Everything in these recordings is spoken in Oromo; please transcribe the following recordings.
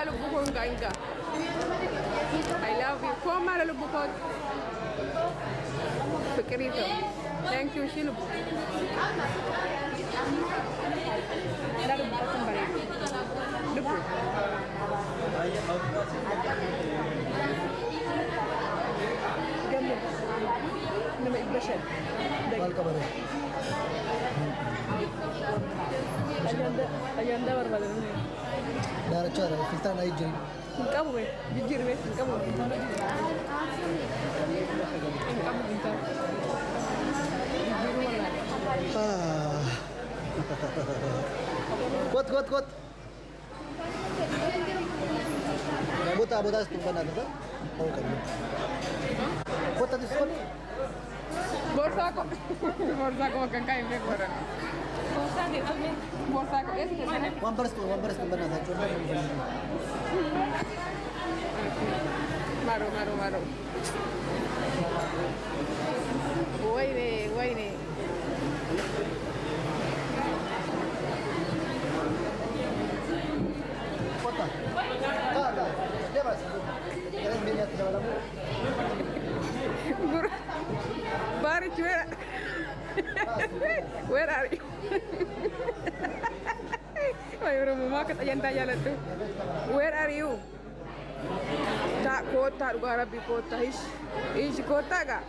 enggak lu buku enggak. I love you. Kok malah lu buku? Pikir itu. Thank you sih lu. Lalu buku kembali. Lupa. Gambar. Nama Ibrahim. Bal kabar. Ayanda berbadan ini. Dari cara kita naik jadi. Kamu be, jujur be, kamu. Kamu pintar. Jujur mana? Kuat. Buta stupan ada kan? Oh kan. Kuat tadi kuat. Borsa ko makan kain be koran. Borsa ko es que tiene. Wampers tu benar saya coba. Maru. Woi. Kota. Kata. Dia mas. Kalian lihat ke dalam. Guru. Bari cuera. Where are you? Ay, bro, mama kat ayan tayala tu. Where are you? Tak kota, lugar Arabi kota. Is kota ka?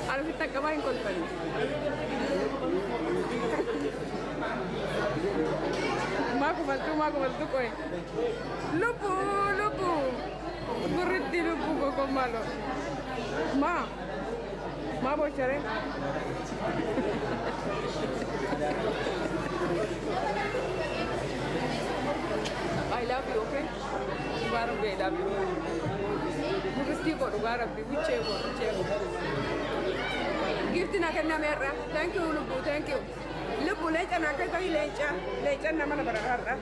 Ano kita gawain ko pa rin? Makumaltu ko eh. Lupu! Burit di lupu ko kung malo. Ma bo siya rin? I love you, okay? Barang I love you. Gusti ko lugar abi buche ko. Gift na kana merra. Thank you Lubu, thank you. Lubu lecha na kai tai lecha na mana barara.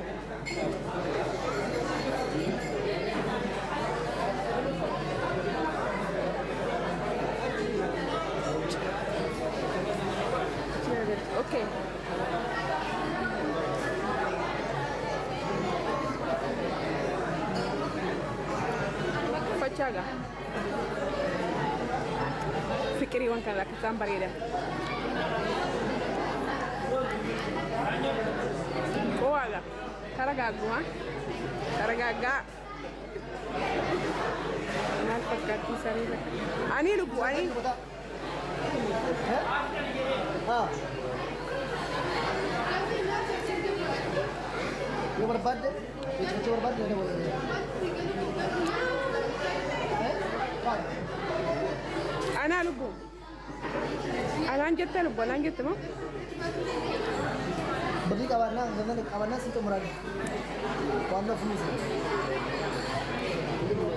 Okay. Fachaga. Fikiri wankan la kasambari da. Koala. Karagagu ha? Karagaga. Nal pagkati sarila. Ani lubu ani. Yang berbat deh. Itu berbat ada boleh. Ana lubu. Alanjut lubu, alanjut mo. Bagi kawan nasi itu murah. Kawan finish.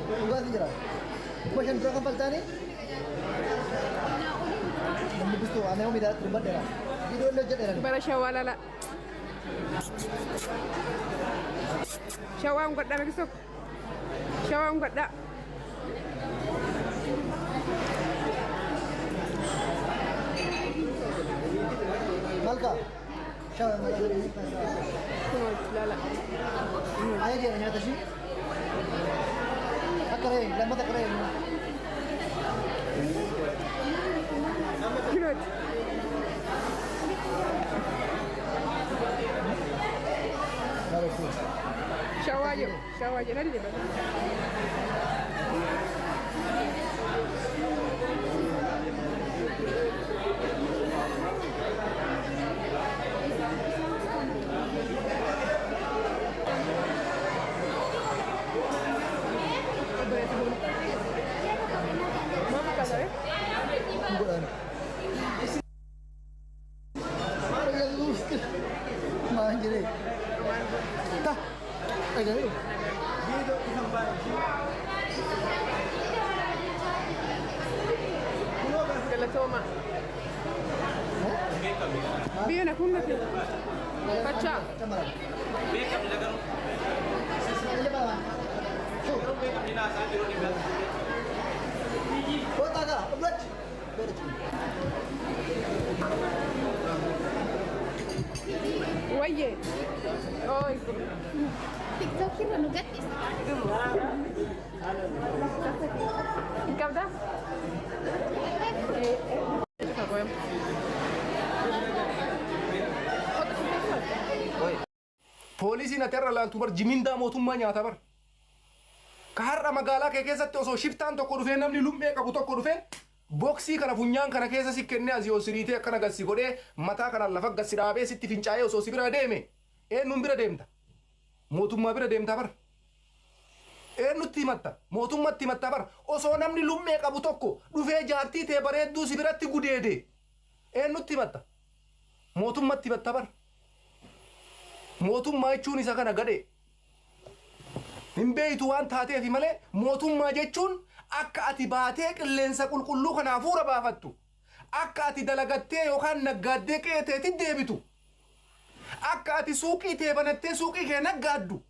Enggak sih jelas. Question berapa palta nih? Habis tu, aneh umida terlibat dah. Video lejat dah. Bara syawala la. Syawam gada besok. Syawam gada. Malka. Syawam gada. Lala. Ayo dia nanya tadi. Akare, lama tak kare. Good. Shawayo nanti ba? Mama ka na eh? Bukan. Main jadi. Tah. Ayo. Galatoma. Biyana kun nake. Kacha. Oye. Oi. TikTok ini nugat Kabda? Poolisiin ati irra laaltu bar jimindaa mootummaa nyaata bar. Ka har'a magaalaa kee keessatti osoo shiftaan tokko dhufee namni lummee qabu tokko dhufee boksii kana funyaan kana keessa si kennee asii ol siriitee akkana gassi godhee mataa kanaan lafa gassi dhaabee sitti fincaa'ee osoo si bira deeme eenyuun bira deemta? Mootummaa bira deemta bar. Eenyutti himatta? Mootummaatti himatta bar. Osoo namni lummee qabu tokko dhufee jaartii tee bareedduu si biratti gudeede eenyutti himatta? Mootummaatti himatta bar. Mootummaa jechuun isa kana gadhee hin beeytu waan taateef malee mootummaa jechuun akka ati baatee qilleensa qulqulluu kana hafuura baafattu akka ati dalagattee yookaan naggaaddee qeeteetti deebitu akka ati suuqii tee banattee suuqii kee naggaaddu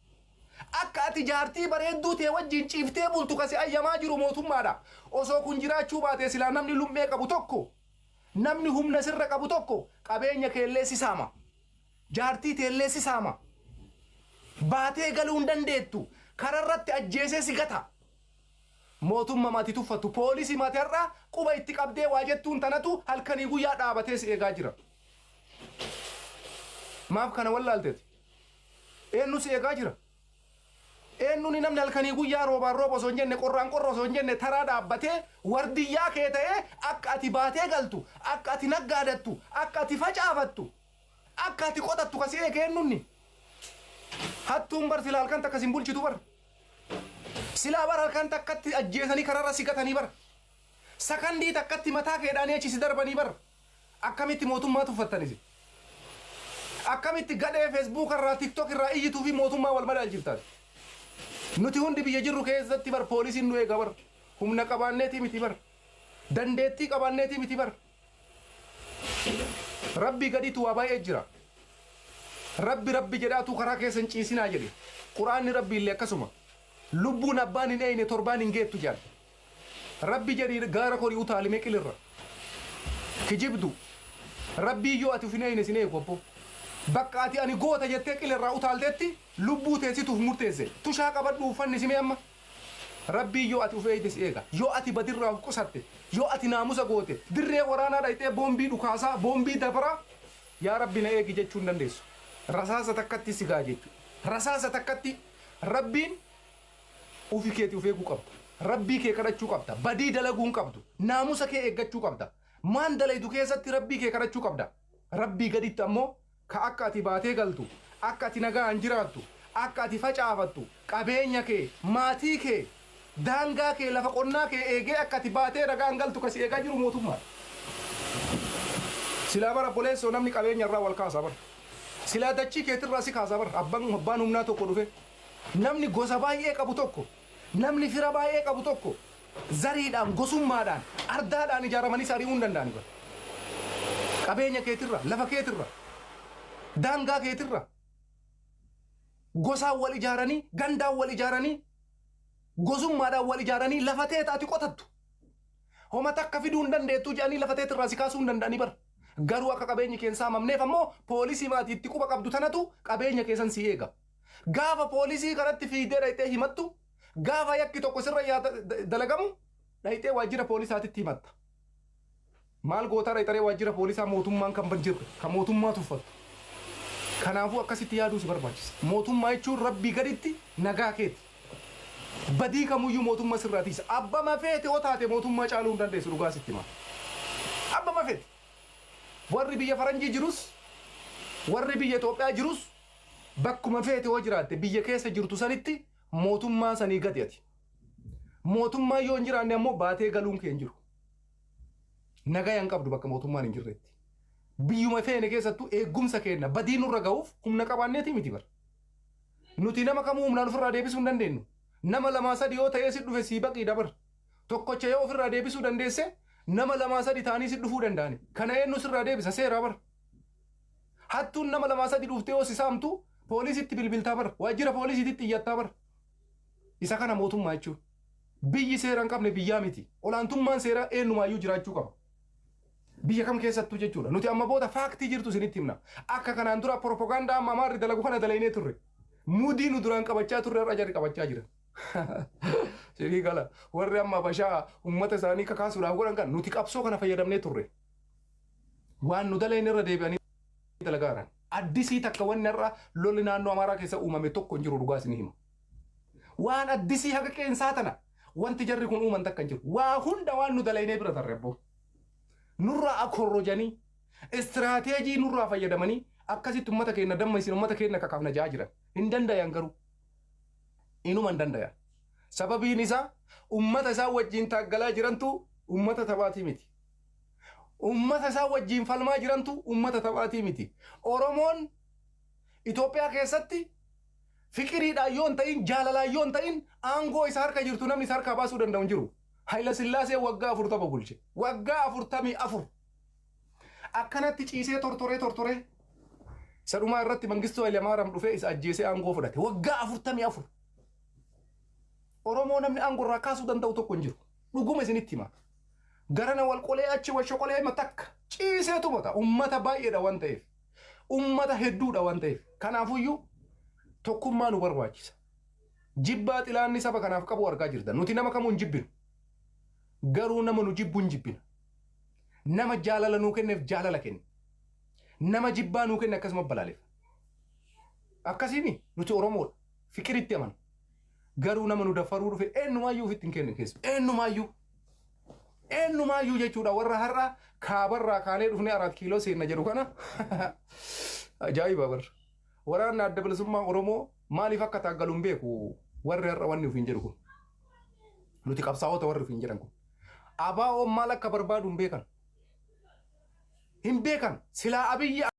akka ati jaartii bareedduu tee wajjin ciiftee bultu kasi ayyamaa jiru mootummaadha. Osoo kun jiraachuu baatee silaa namni lummee qabu tokko namni humna sirra qabu tokko qabeenya keellee si saama. Jaartii teellee si saama. Baatee galuu hin dandeettu. Kararratti ajjeesee si gata. Mootummaa maatii tuffattu. Poolisii maatii har'aa quba itti qabdee waa jettuun tanatu halkanii guyyaa dhaabatee si eegaa jira. Maaf kana wallaalteeti? Eenyu si eegaa jira? Eenyuun namni halkanii guyyaa roobaan rooba osoo hin jenne qorraan qorra osoo hin jenne taraa dhaabbatee wardiyyaa kee ta'ee akka ati baatee galtu, akka ati naggaadattu, akka ati facaafattu. Akka ati qotattu kasi eegeennuunni hattuun bar silaa halkan takka sin bulchitu bar silaa bar halkan takkatti ajjeesanii kararra si gatanii bar sakandii takkatti mataa keedhaanii achi si darbanii bar akkamitti mootummaa tuffattanis akkamitti gadhee feesbuuk irraa tiktok irraa iyyituu fi mootummaa wal madaalchiftan nuti hundi biyya jirru keessatti bar poolisiin nu eega bar humna qabaanneetii miti bar dandeettii qabaanneetii miti bar. Rabbi gadiitu waa baay'ee jira. Rabbi jedhaatu karaa keessa hin ciisinaa jedhe. Quraanni Rabbi illee akkasuma. Lubbuun abbaan hin eeyne torbaan hin geettu jedha. Rabbi jedhii gaara korii utaalimee qilirra. Kijibdu. Rabbi yoo ati uf hin eeyne sin eegu obbo. Bakka ati ani goota jettee qilirraa utaalteetti lubbuu teessituuf murteesse. Tushaa qabadhu uffanni simee amma. Rabbi yoo ati uf eeyde si eega. Yoo ati badirraa uf qusatte. Yoo ati naamusa goote dirree waraanaa dhayxee boombii dhukaasaa boombii dabara yaa Rabbi na eegi jechuun dandeessu. Rasaasa takkatti si gaa jechuudha. Rasaasa takkatti Rabbiin ufi keeti uf eeguu qabda. Rabbii kee kadhachuu qabda. Badii dalaguu hin qabdu. Naamusa kee eeggachuu qabda. Maan dalaydu keessatti Rabbii kee kadhachuu qabda. Rabbii gaditti ammoo ka akka ati baatee galtu, akka ati nagaan jiraattu, akka ati facaafattu, qabeenya kee, maatii kee, daangaa kee lafa qonnaa kee eegee akka ati baatee nagaan galtu kasi eegaa jiru mootummaa. Silaa bara boleessoo namni qabeenya irraa wal kaasa bara. Silaa dachii keetirraa si kaasa bara. Abbaan humnaa tokko dhufe. Namni gosa baay'ee qabu tokko, namni fira baay'ee qabu tokko, zariidhaan, gosummaadhaan, ardaadhaan ijaaramanii ari'uu hin danda'ani bara. Qabeenya keetirra, lafa keetirra, daangaa keetirra, gosaan wal ijaaranii, gandaan wal ijaaranii, gosummaadhaan wal ijaaranii lafa teetaati qotattu. Homa takka fiduu hin dandeettu jedhanii lafa teetirraa si kaasuu hin danda'anii bara. Garuu akka qabeenyi keen saamamneef ammoo poolisii maatii itti quba qabdu tanatu qabeenya keessan si eega. Gaafa poolisii kanatti fiidee dhayxee himattu, gaafa yakki tokko sirra dalagamu dhayxee waajjira poolisaatitti himatta. Maal gootaa dhayxaree waajjira poolisaa mootummaan kan jirre, kan mootummaa tuffattu. Kanaafuu akkasitti yaaduu si barbaachisa. Mootummaa jechuun Rabbii gaditti nagaa keeti. Badii kamuyyuu mootummaa sirraatiisa. Abba mafeete yoo taate mootummaa caaluu hin dandeessu dhugaa sitti hima. Abba mafeete. Warri biyya Faranjii jirus, warri biyya Itoophiyaa jirus bakkuma feete yoo jiraatte biyya keessa jirtu sanitti mootummaa sanii gadi ati. Mootummaa yoo hin jiraanne ammoo baatee galuun kee hin jiru. Nagaa hin qabdu bakka mootummaan hin jirretti. Biyyuma feene keessattuu eeggumsa kenna badii nurra ga'uuf humna qabaanneeti miti bara. nuti nama kamuu humnaan ofirraa deebisuu hin dandeenyu. Nama lamaa sadi yoo ta'ee si dhufe sii baqii dabar. Tokkocha yoo ofirraa deebisuu dandeesse nama lamaa sadi ta'anii si dhufuu danda'ani. Kana eenyu sirraa deebisa seeraa bar. Hattuun nama lamaa sadi dhuftee yoo si saamtu poolisitti bilbiltaa bar. Waajjira poolisiitti iyyattaa bar. Isa kana mootummaa jechuudha. Biyyi seera hin qabne biyyaa miti. Olaantummaan seeraa eenyumaayyuu jiraachuu qaba. Biyya kam keessattuu jechuudha. Nuti amma booda faaktii jirtu isinitti himna. Akka kanaan dura propagaandaa amma amaarri dalagu kana dalaynee turre. Mudii nu duraan qabachaa turre irra jarri qabachaa jiran. Sirii gala warri amma bashaa uummata isaanii kakaasuudhaaf godhan kan nuti qabsoo kana fayyadamnee turre. Waan nu dalayne irra deebi'anii dalagaaran. Addisii takka wanni irra lolli naannoo Amaaraa keessa uumame tokko hin jiru dhugaa isinii hima. Waan addisii haga qeensaa tana wanti jarri kun uuman takka hin jiru. Waa hunda waan nu dalaynee bira tarre abboo. Nurraa akorrojanii istiraateejii nurraa fayyadamanii akkasitti uummata keenya damma isin uummata keenya kakaafna jaa jiran. Hin dandayan garuu. Inuma hin dandayan. Sababiin isaa uummata isaa wajjin taaggalaa jirantu uummata taphaatii miti. Uummata isaa wajjin falmaa jirantu uummata taphaatii miti. Oromoon Itoophiyaa keessatti fiqiriidhaan yoo hin ta'in jaalalaan yoo hin ta'in aangoo isa harka jirtu namni isa harkaa baasuu danda'u hin jiru. Haayila Sillaasee waggaa 40 bulche. Waggaa 44. Akkanatti ciisee tortoree. Sadhumaa irratti Mangistuu Hayilamaariyaam dhufee isa ajjeesee aangoo fudhate. Waggaa 44. Oromoo namni aangoo irraa kaasuu danda'u tokko hin jiru. Dhuguma isinitti hima. Garana wal qolee achi wal shoqolee matakka ciisee tumata. Uummata baay'eedha waan ta'eef. Uummata hedduudha waan ta'eef. Kanaafuyyuu tokkummaa nu barbaachisa. Jibbaa xilaanni saba kanaaf qabu argaa jirta. Nuti nama kamuu hin jibbinu. Garuu nama nu jibbu hin jibbina. Nama jaalala nuu kenneef jaalala kenna. Nama jibbaa nuu kenne akkasuma balaaleef. Akkasiini nuti Oromoodha. Fikiritti amanu. Garuu nama nu daffaruu dhufe eenyumaayyuu ofitti hin kennin keessa. Eenyumaayyuu jechuudha warra har'a kaabarraa kaanee dhufnee 4 kiiloo seenna jedhu kana. Ajaa'iba barra. Waraanni adda bilisummaa Oromoo maaliif akka taaggalu hin beeku warri har'a wanni ofiin jedhu kun. Nuti qabsaa'ota warri ofiin jedhan kun. Abaa'oon maal akka barbaadu hin beekan. Hin beekan silaa Abiyyi